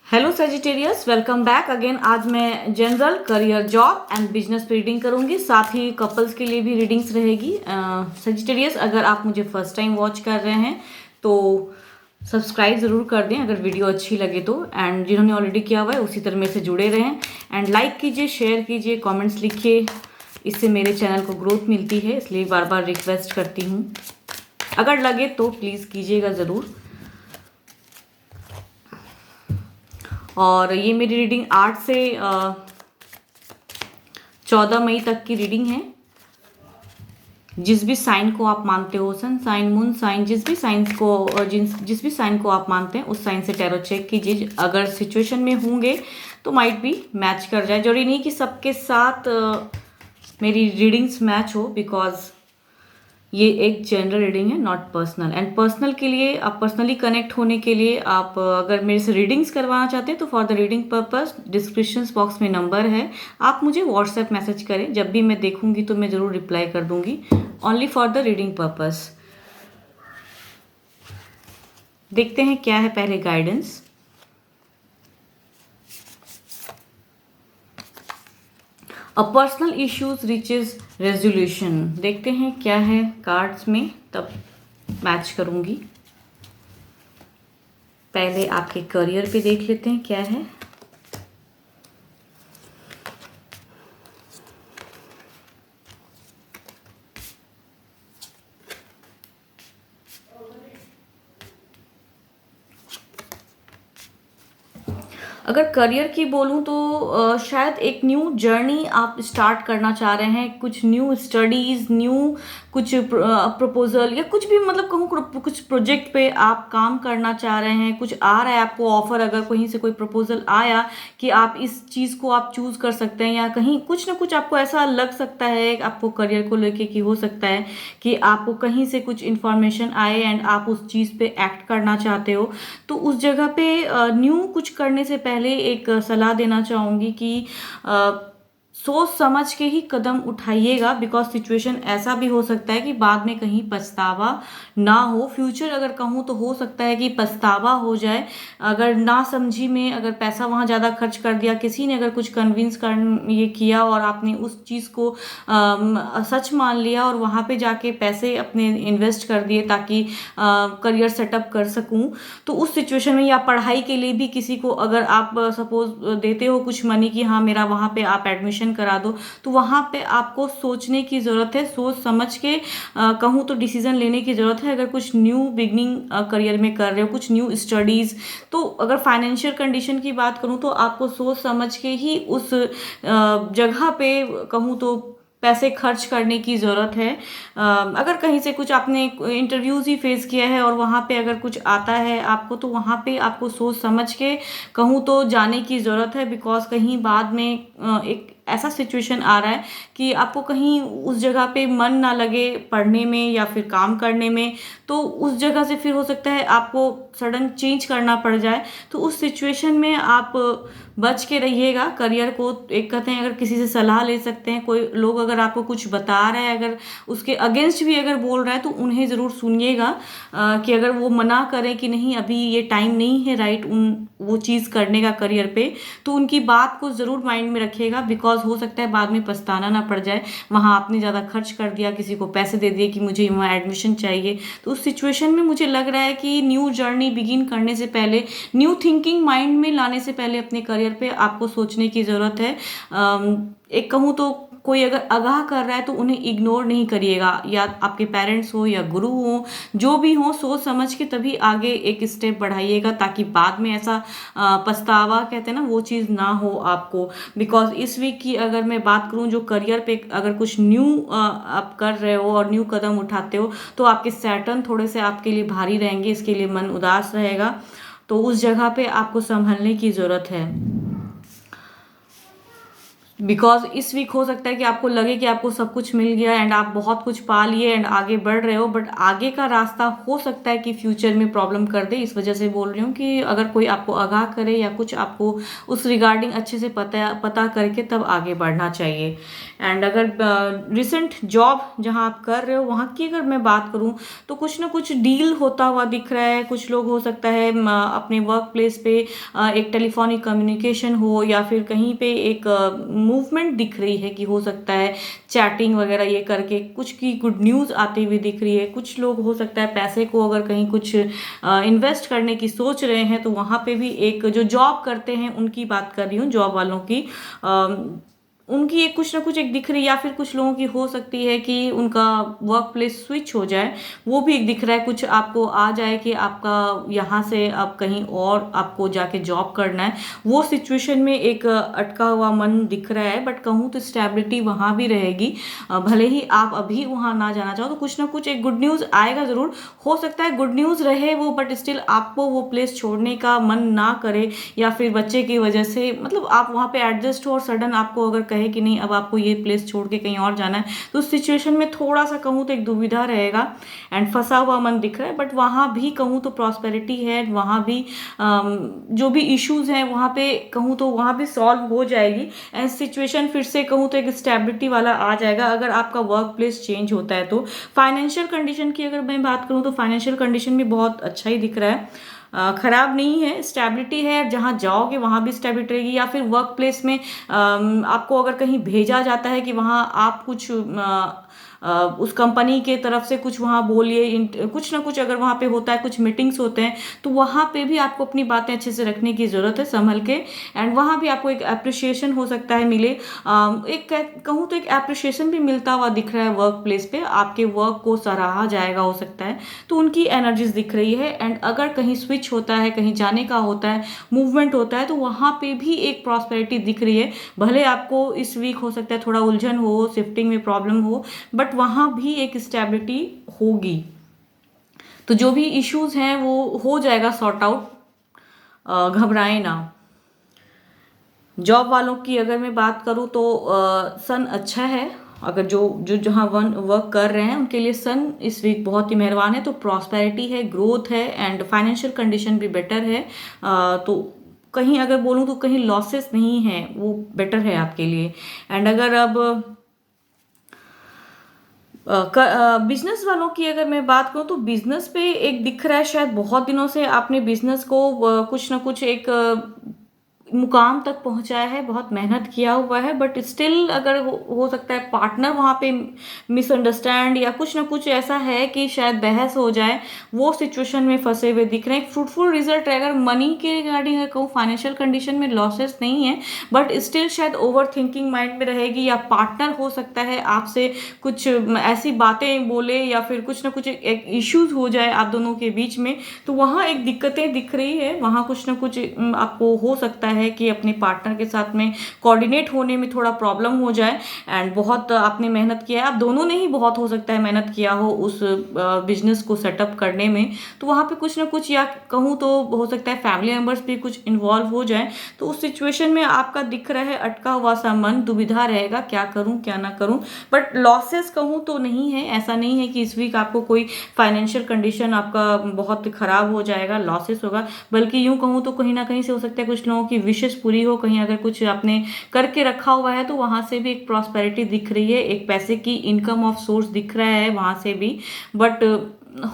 Hello Sagittarius, welcome back again. आज मैं general career job and business पे reading करूंगी, साथ ही कपल्स के लिए भी रीडिंग्स रहेगी। सेजिटेरियस, अगर आप मुझे फर्स्ट टाइम वॉच कर रहे हैं तो सब्सक्राइब ज़रूर कर दें अगर वीडियो अच्छी लगे तो, एंड जिन्होंने ऑलरेडी किया हुआ है उसी तरह मेरे से जुड़े रहें एंड लाइक कीजिए, शेयर कीजिए, कॉमेंट्स लिखिए। इससे मेरे चैनल को ग्रोथ मिलती है, इसलिए बार बार रिक्वेस्ट करती हूँ। अगर लगे तो प्लीज़ कीजिएगा ज़रूर। और ये मेरी रीडिंग 8 से 14 मई तक की रीडिंग है। जिस भी साइन को आप मानते हो, सन साइन, मून साइन, जिस भी साइंस को जिस भी साइन को आप मानते हैं उस साइन से टैरो चेक कीजिए। अगर सिचुएशन में होंगे तो माइट भी मैच कर जाए। जरूरी नहीं कि सबके साथ मेरी रीडिंग्स मैच हो, बिकॉज ये एक जनरल रीडिंग है, नॉट पर्सनल। एंड पर्सनल के लिए, आप पर्सनली कनेक्ट होने के लिए आप अगर मेरे से रीडिंग्स करवाना चाहते हैं तो for the reading purpose description box में नंबर है, आप मुझे व्हाट्सएप मैसेज करें। जब भी मैं देखूंगी तो मैं ज़रूर रिप्लाई कर दूंगी, only for the reading purpose. देखते हैं क्या है पहले guidance. A personal issues reaches resolution. देखते हैं क्या है कार्ड्स में, तब मैच करूंगी। पहले आपके करियर पे देख लेते हैं क्या है। अगर करियर की बोलूँ तो शायद एक न्यू जर्नी आप स्टार्ट करना चाह रहे हैं, कुछ न्यू स्टडीज़, न्यू कुछ प्रपोजल या कुछ भी, मतलब कहूँ कुछ प्रोजेक्ट पे आप काम करना चाह रहे हैं। कुछ आ रहा है आपको ऑफर, अगर कहीं से कोई प्रपोजल आया कि आप इस चीज़ को आप चूज़ कर सकते हैं, या कहीं कुछ ना कुछ आपको ऐसा लग सकता है आपको करियर को लेके कि हो सकता है कि आपको कहीं से कुछ इन्फॉर्मेशन आए एंड आप उस चीज़ पे एक्ट करना चाहते हो। तो उस जगह पे न्यू कुछ करने से पहले एक सलाह देना चाहूँगी कि सोच समझ के ही कदम उठाइएगा, बिकॉज सिचुएशन ऐसा भी हो सकता है कि बाद में कहीं पछतावा ना हो। फ्यूचर अगर कहूँ तो हो सकता है कि पछतावा हो जाए, अगर ना समझी में अगर पैसा वहाँ ज़्यादा खर्च कर दिया, किसी ने अगर कुछ कन्विंस कर ये किया और आपने उस चीज़ को सच मान लिया और वहाँ पे जाके पैसे अपने इन्वेस्ट कर दिए ताकि करियर सेटअप कर सकूँ। तो उस सिचुएशन में, या पढ़ाई के लिए भी किसी को अगर आप सपोज देते हो कुछ मनी कि हाँ मेरा वहाँ पे आप एडमिशन करा दो, तो वहाँ पे आपको सोचने की ज़रूरत है, सोच समझ के कहूँ तो डिसीजन लेने की ज़रूरत है। अगर कुछ न्यू बिगनिंग करियर में कर रहे हो, कुछ न्यू स्टडीज़, तो अगर फाइनेंशियल कंडीशन की बात करूँ तो आपको सोच समझ के ही उस जगह पे कहूँ तो पैसे खर्च करने की ज़रूरत है। अगर कहीं से कुछ आपने इंटरव्यूज़ ही फेस किया है और वहाँ पे अगर कुछ आता है आपको, तो वहाँ पे आपको सोच समझ के कहूँ तो जाने की ज़रूरत है, बिकॉज कहीं बाद में एक ऐसा सिचुएशन आ रहा है कि आपको कहीं उस जगह पे मन ना लगे पढ़ने में या फिर काम करने में, तो उस जगह से फिर हो सकता है आपको सडन चेंज करना पड़ जाए। तो उस सिचुएशन में आप बच के रहिएगा। करियर को एक कहते हैं, अगर किसी से सलाह ले सकते हैं, कोई लोग अगर आपको कुछ बता रहे हैं, अगर उसके अगेंस्ट भी अगर बोल रहा है तो उन्हें ज़रूर सुनिएगा। कि अगर वो मना करें कि नहीं अभी ये टाइम नहीं है राइट वो चीज़ करने का करियर पे, तो उनकी बात को ज़रूर माइंड में रखिएगा, बिकॉज हो सकता है बाद में पछताना ना पड़ जाए। वहाँ आपने ज़्यादा खर्च कर दिया, किसी को पैसे दे दिए कि मुझे वहाँ एडमिशन चाहिए। तो उस सिचुएशन में मुझे लग रहा है कि न्यू जर्नी बिगिन करने से पहले, न्यू थिंकिंग माइंड में लाने से पहले अपने करियर पे आपको सोचने की ज़रूरत है। एक कहूँ तो कोई अगर आगाह कर रहा है तो उन्हें इग्नोर नहीं करिएगा, या आपके पेरेंट्स हो या गुरु हो, जो भी हो, सोच समझ के तभी आगे एक स्टेप बढ़ाइएगा, ताकि बाद में ऐसा पछतावा कहते हैं ना, वो चीज़ ना हो आपको। बिकॉज इस वीक की अगर मैं बात करूँ, जो करियर पे अगर कुछ न्यू आप कर रहे हो और न्यू कदम उठाते हो, तो आपके सैटर्न थोड़े से आपके लिए भारी रहेंगे, इसके लिए मन उदास रहेगा। तो उस जगह पे आपको संभलने की ज़रूरत है। बिकॉज इस वीक हो सकता है कि आपको लगे कि आपको सब कुछ मिल गया एंड आप बहुत कुछ पा लिए एंड आगे बढ़ रहे हो, बट आगे का रास्ता हो सकता है कि फ्यूचर में प्रॉब्लम कर दे। इस वजह से बोल रही हूँ कि अगर कोई आपको आगाह करे या कुछ आपको उस रिगार्डिंग अच्छे से पता पता करके तब आगे बढ़ना चाहिए। एंड अगर रिसेंट जॉब जहाँ आप कर रहे हो वहाँ की अगर मैं बात करूँ तो कुछ ना कुछ डील होता हुआ दिख रहा है। कुछ लोग हो सकता है अपने वर्क प्लेस पे एक टेलीफोनिक कम्युनिकेशन हो या फिर कहीं पे एक मूवमेंट दिख रही है कि हो सकता है चैटिंग वगैरह ये करके कुछ की गुड न्यूज़ आती हुई दिख रही है। कुछ लोग हो सकता है पैसे को अगर कहीं कुछ इन्वेस्ट करने की सोच रहे हैं तो वहाँ पे भी एक जो जॉब करते हैं उनकी बात कर रही हूँ, जॉब वालों की उनकी एक कुछ ना कुछ एक दिख रही है। या फिर कुछ लोगों की हो सकती है कि उनका वर्क प्लेस स्विच हो जाए, वो भी एक दिख रहा है। कुछ आपको आ जाए कि आपका यहाँ से अब कहीं और आपको जाके जॉब करना है, वो सिचुएशन में एक अटका हुआ मन दिख रहा है। बट कहूँ तो स्टेबिलिटी वहाँ भी रहेगी। भले ही आप अभी वहाँ ना जाना चाहो तो कुछ ना कुछ एक गुड न्यूज़ आएगा ज़रूर। हो सकता है गुड न्यूज़ रहे वो, बट स्टिल आपको वो प्लेस छोड़ने का मन ना करे या फिर बच्चे की वजह से मतलब आप वहाँ पे एडजस्ट हो और सडन आपको अगर कहे कि नहीं अब आपको ये प्लेस छोड़ के कहीं और जाना है, तो उस सिचुएशन में थोड़ा सा कहूँ तो एक दुविधा रहेगा एंड फंसा हुआ मन दिख रहा है। बट वहाँ भी कहूँ तो प्रॉस्पेरिटी है, वहाँ भी जो भी इश्यूज हैं वहाँ पे कहूँ तो वहाँ भी सॉल्व हो जाएगी एंड सिचुएशन फिर से कहूँ तो एक स्टेबिलिटी वाला आ जाएगा अगर आपका वर्क प्लेस चेंज होता है तो। फाइनेंशियल कंडीशन की अगर मैं बात करूँ तो फाइनेंशियल कंडीशन भी बहुत अच्छा ही दिख रहा है, खराब नहीं है, स्टेबिलिटी है। जहाँ जाओगे वहाँ भी स्टेबिलिटी रहेगी। या फिर वर्क प्लेस में आपको अगर कहीं भेजा जाता है कि वहाँ आप कुछ उस कंपनी के तरफ से कुछ वहाँ बोलिए, कुछ ना कुछ अगर वहाँ पे होता है, कुछ मीटिंग्स होते हैं, तो वहाँ पे भी आपको अपनी बातें अच्छे से रखने की ज़रूरत है संभल के। एंड वहाँ भी आपको एक अप्रिशिएशन हो सकता है मिले, एक कहूँ तो एक अप्रिशिएशन भी मिलता हुआ दिख रहा है वर्क प्लेस पे, आपके वर्क को सराहा जाएगा हो सकता है, तो उनकी एनर्जीज दिख रही है। एंड अगर कहीं स्विच होता है, कहीं जाने का होता है, मूवमेंट होता है, तो वहाँ पे भी एक प्रॉस्पेरिटी दिख रही है। भले आपको इस वीक हो सकता है थोड़ा उलझन हो, शिफ्टिंग में प्रॉब्लम हो, बट वहाँ भी एक स्टेबिलिटी होगी। तो जो भी इश्यूज हैं वो हो जाएगा सॉर्ट आउट, घबराएं ना। जॉब वालों की अगर मैं बात करूँ तो सन अच्छा है। अगर जो जो जहाँ वर्क कर रहे हैं उनके लिए सन इस वीक बहुत ही मेहरबान है। तो प्रॉस्पेरिटी है, ग्रोथ है एंड फाइनेंशियल कंडीशन भी बेटर है। तो कहीं अगर बोलूँ तो कहीं लॉसेस नहीं है, वो बेटर है आपके लिए। एंड अगर अब बिजनेस वालों की अगर मैं बात करूं तो बिजनेस पे एक दिख रहा है, शायद बहुत दिनों से आपने बिजनेस को कुछ ना कुछ एक मुकाम तक पहुंचाया है, बहुत मेहनत किया हुआ है, बट स्टिल अगर हो सकता है पार्टनर वहाँ पे मिसअंडरस्टैंड या कुछ ना कुछ ऐसा है कि शायद बहस हो जाए, वो सिचुएशन में फंसे हुए दिख रहे हैं। फ्रूटफुल रिजल्ट है अगर मनी के रिगार्डिंग अगर कहूँ, फाइनेंशियल कंडीशन में लॉसेस नहीं है, बट स्टिल शायद ओवर थिंकिंग माइंड में रहेगी या पार्टनर हो सकता है आपसे कुछ ऐसी बातें बोले या फिर कुछ ना कुछ एक इश्यूज हो जाए आप दोनों के बीच में, तो वहाँ एक दिक्कतें दिख रही है। वहाँ कुछ ना कुछ आपको हो सकता है कि अपने पार्टनर के साथ में कोऑर्डिनेट होने में थोड़ा प्रॉब्लम हो जाए। एंड बहुत आपने मेहनत किया है, आप दोनों ने ही बहुत हो सकता है मेहनत किया हो उस बिजनेस को सेटअप करने में, तो वहाँ पे कुछ ना कुछ या कहूँ तो हो सकता है फैमिली मेंबर्स भी कुछ इन्वॉल्व हो जाए, तो उस सिचुएशन में आपका दिख रहा है अटका हुआ सा मन, दुविधा रहेगा क्या करूँ क्या ना करूँ। बट लॉसेस कहूँ तो नहीं है, ऐसा नहीं है कि इस वीक आपको कोई फाइनेंशियल कंडीशन आपका बहुत खराब हो जाएगा, लॉसेस होगा। बल्कि यूं कहूँ तो कहीं ना कहीं से हो सकता है कुछ लोगों की विशेष पूरी हो, कहीं अगर कुछ आपने करके रखा हुआ है तो वहां से भी एक प्रॉस्पेरिटी दिख रही है, एक पैसे की इनकम ऑफ सोर्स दिख रहा है वहां से भी। बट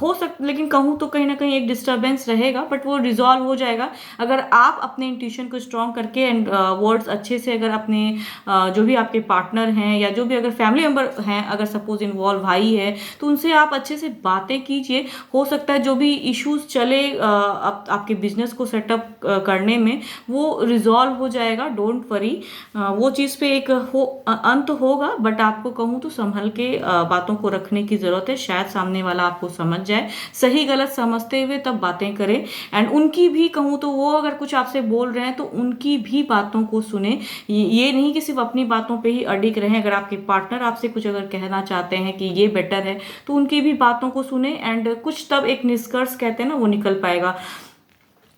हो सकता, लेकिन कहूँ तो कहीं ना कहीं एक डिस्टर्बेंस रहेगा, बट वो रिजॉल्व हो जाएगा अगर आप अपने इंट्यूशन को स्ट्रॉन्ग करके एंड वर्ड्स अच्छे से अगर अपने जो भी आपके पार्टनर हैं या जो भी अगर फैमिली मेंबर हैं, अगर सपोज इन्वॉल्व भाई है, तो उनसे आप अच्छे से बातें कीजिए। हो सकता है जो भी इश्यूज चले आपके बिजनेस को सेटअप करने में, वो रिजॉल्व हो जाएगा, डोंट वरी। वो चीज़ पे एक अंत होगा, बट आपको कहूँ तो संभल के बातों को रखने की ज़रूरत है। शायद सामने वाला आपको समझ जाए, सही गलत समझते हुए तब बातें करें। एंड उनकी भी कहूँ तो वो अगर कुछ आपसे बोल रहे हैं तो उनकी भी बातों को सुने, ये नहीं कि सिर्फ अपनी बातों पे ही अडिग रहें। अगर आपके पार्टनर आपसे कुछ अगर कहना चाहते हैं कि ये बेटर है, तो उनकी भी बातों को सुने एंड कुछ तब एक निष्कर्ष कहते हैं ना, वो निकल पाएगा।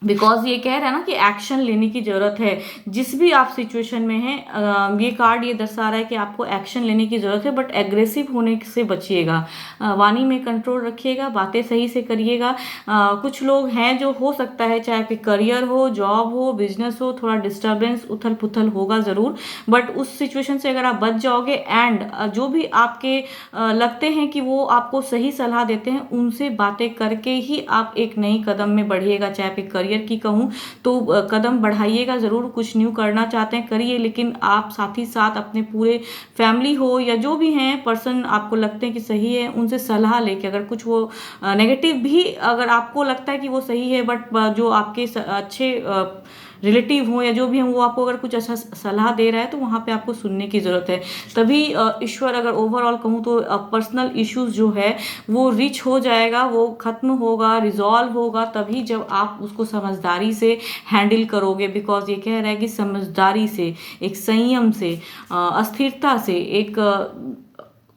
बिकॉज ये कह रहा है ना कि एक्शन लेने की ज़रूरत है जिस भी आप सिचुएशन में हैं। ये कार्ड ये दर्शा रहा है कि आपको एक्शन लेने की ज़रूरत है, बट एग्रेसिव होने से बचिएगा। वाणी में कंट्रोल रखिएगा, बातें सही से करिएगा। कुछ लोग हैं जो हो सकता है चाहे कि करियर हो, जॉब हो, बिजनेस हो, थोड़ा डिस्टर्बेंस उथल पुथल होगा ज़रूर, बट उस सिचुएशन से अगर आप बच जाओगे एंड जो भी आपके लगते हैं कि वो आपको सही सलाह देते हैं उनसे बातें करके ही आप एक नई कदम में बढ़िएगा। चाहे फिर करियर की कहूँ तो कदम बढ़ाइएगा ज़रूर। कुछ न्यू करना चाहते हैं करिए, लेकिन आप साथ ही साथ अपने पूरे फैमिली हो या जो भी हैं पर्सन आपको लगते हैं कि सही है उनसे सलाह लेके, अगर कुछ वो नेगेटिव भी अगर आपको लगता है कि वो सही है, बट जो आपके अच्छे रिलेटिव हो या जो भी हो वो आपको अगर कुछ अच्छा सलाह दे रहा है तो वहाँ पे आपको सुनने की ज़रूरत है। तभी ईश्वर, अगर ओवरऑल कहूँ तो पर्सनल इश्यूज जो है वो रिच हो जाएगा, वो खत्म होगा, रिजॉल्व होगा तभी जब आप उसको समझदारी से हैंडल करोगे। बिकॉज ये कह रहा है कि समझदारी से, एक संयम से, अस्थिरता से, एक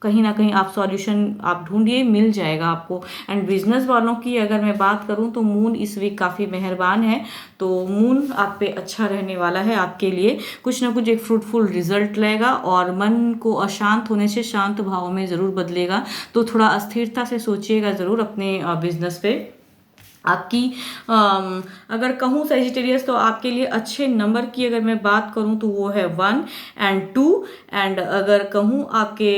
कहीं ना कहीं आप सॉल्यूशन आप ढूंढिए, मिल जाएगा आपको। एंड बिजनेस वालों की अगर मैं बात करूं तो मून इस वीक काफ़ी मेहरबान है, तो मून आप पे अच्छा रहने वाला है। आपके लिए कुछ ना कुछ एक फ्रूटफुल रिजल्ट लेगा और मन को अशांत होने से शांत भाव में ज़रूर बदलेगा। तो थोड़ा अस्थिरता से सोचिएगा ज़रूर अपने बिजनेस पे। आपकी अगर कहूँ सेजिटेरियस तो आपके लिए अच्छे नंबर की अगर मैं बात करूँ तो वो है 1 एंड 2। एंड अगर कहूँ आपके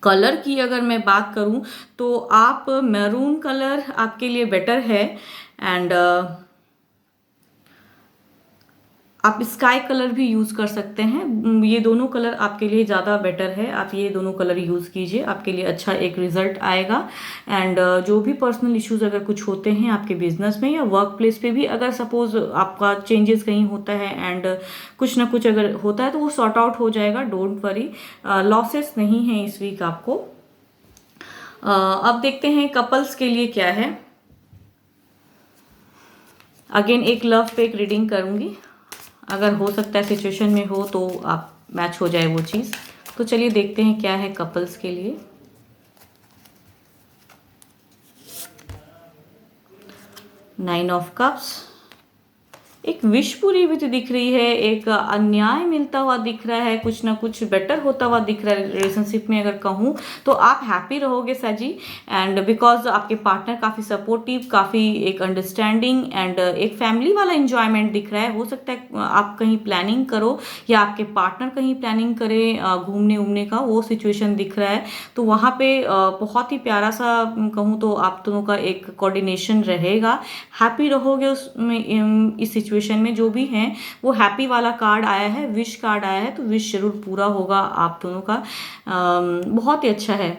कलर की अगर मैं बात करूँ तो आप मैरून कलर आपके लिए बेटर है। एंड आप स्काई कलर भी यूज़ कर सकते हैं। ये दोनों कलर आपके लिए ज़्यादा बेटर है, आप ये दोनों कलर यूज़ कीजिए, आपके लिए अच्छा एक रिजल्ट आएगा। एंड जो भी पर्सनल इश्यूज अगर कुछ होते हैं आपके बिजनेस में या वर्क प्लेस पे भी, अगर सपोज आपका चेंजेस कहीं होता है एंड कुछ ना कुछ अगर होता है तो वो सॉर्ट आउट हो जाएगा, डोंट वरी। लॉसेस नहीं है इस वीक आपको। अब देखते हैं कपल्स के लिए क्या है। अगेन एक लव पे एक रीडिंग करूँगी, अगर हो सकता है सिचुएशन में हो तो आप मैच हो जाए वो चीज़। तो चलिए देखते हैं क्या है कपल्स के लिए। 9 ऑफ कप्स, एक विश पूरी हुई तो दिख रही है, एक अन्याय मिलता हुआ दिख रहा है, कुछ ना कुछ बेटर होता हुआ दिख रहा है रिलेशनशिप में। अगर कहूँ तो आप हैप्पी रहोगे साजी, एंड बिकॉज आपके पार्टनर काफ़ी सपोर्टिव, काफ़ी एक अंडरस्टैंडिंग एंड एक फैमिली वाला इंजॉयमेंट दिख रहा है। हो सकता है आप कहीं प्लानिंग करो या आपके पार्टनर कहीं प्लानिंग करे घूमने उमने का, वो सिचुएशन दिख रहा है। तो वहाँ पे बहुत ही प्यारा सा कहूँ तो आप दोनों का एक कोऑर्डिनेशन रहेगा, हैप्पी रहोगे उसमें। इस सिचुएशन में जो भी हैं वो हैप्पी वाला कार्ड आया है, विश कार्ड आया है, तो विश जरूर पूरा होगा आप दोनों का। बहुत ही अच्छा है।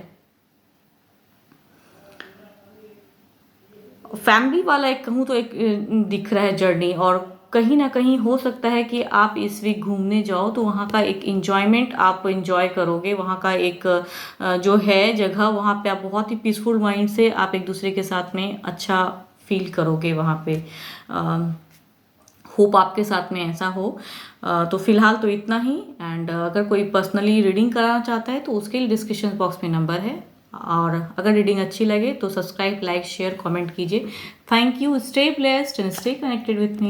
फैमिली वाला एक कहूँ तो एक दिख रहा है जर्नी, और कहीं ना कहीं हो सकता है कि आप इस वीक घूमने जाओ तो वहाँ का एक इंजॉयमेंट आप इंजॉय करोगे। वहाँ का एक जो है जगह, वहाँ पे आप बहुत ही पीसफुल माइंड से आप एक दूसरे के साथ में अच्छा फील करोगे वहाँ पे। होप आपके साथ में ऐसा हो। तो फिलहाल तो इतना ही। एंड अगर कोई पर्सनली रीडिंग कराना चाहता है तो उसके लिए डिस्क्रिप्शन बॉक्स में नंबर है। और अगर रीडिंग अच्छी लगे तो सब्सक्राइब, लाइक, शेयर, कमेंट कीजिए। Thank you. Stay blessed and stay connected with me.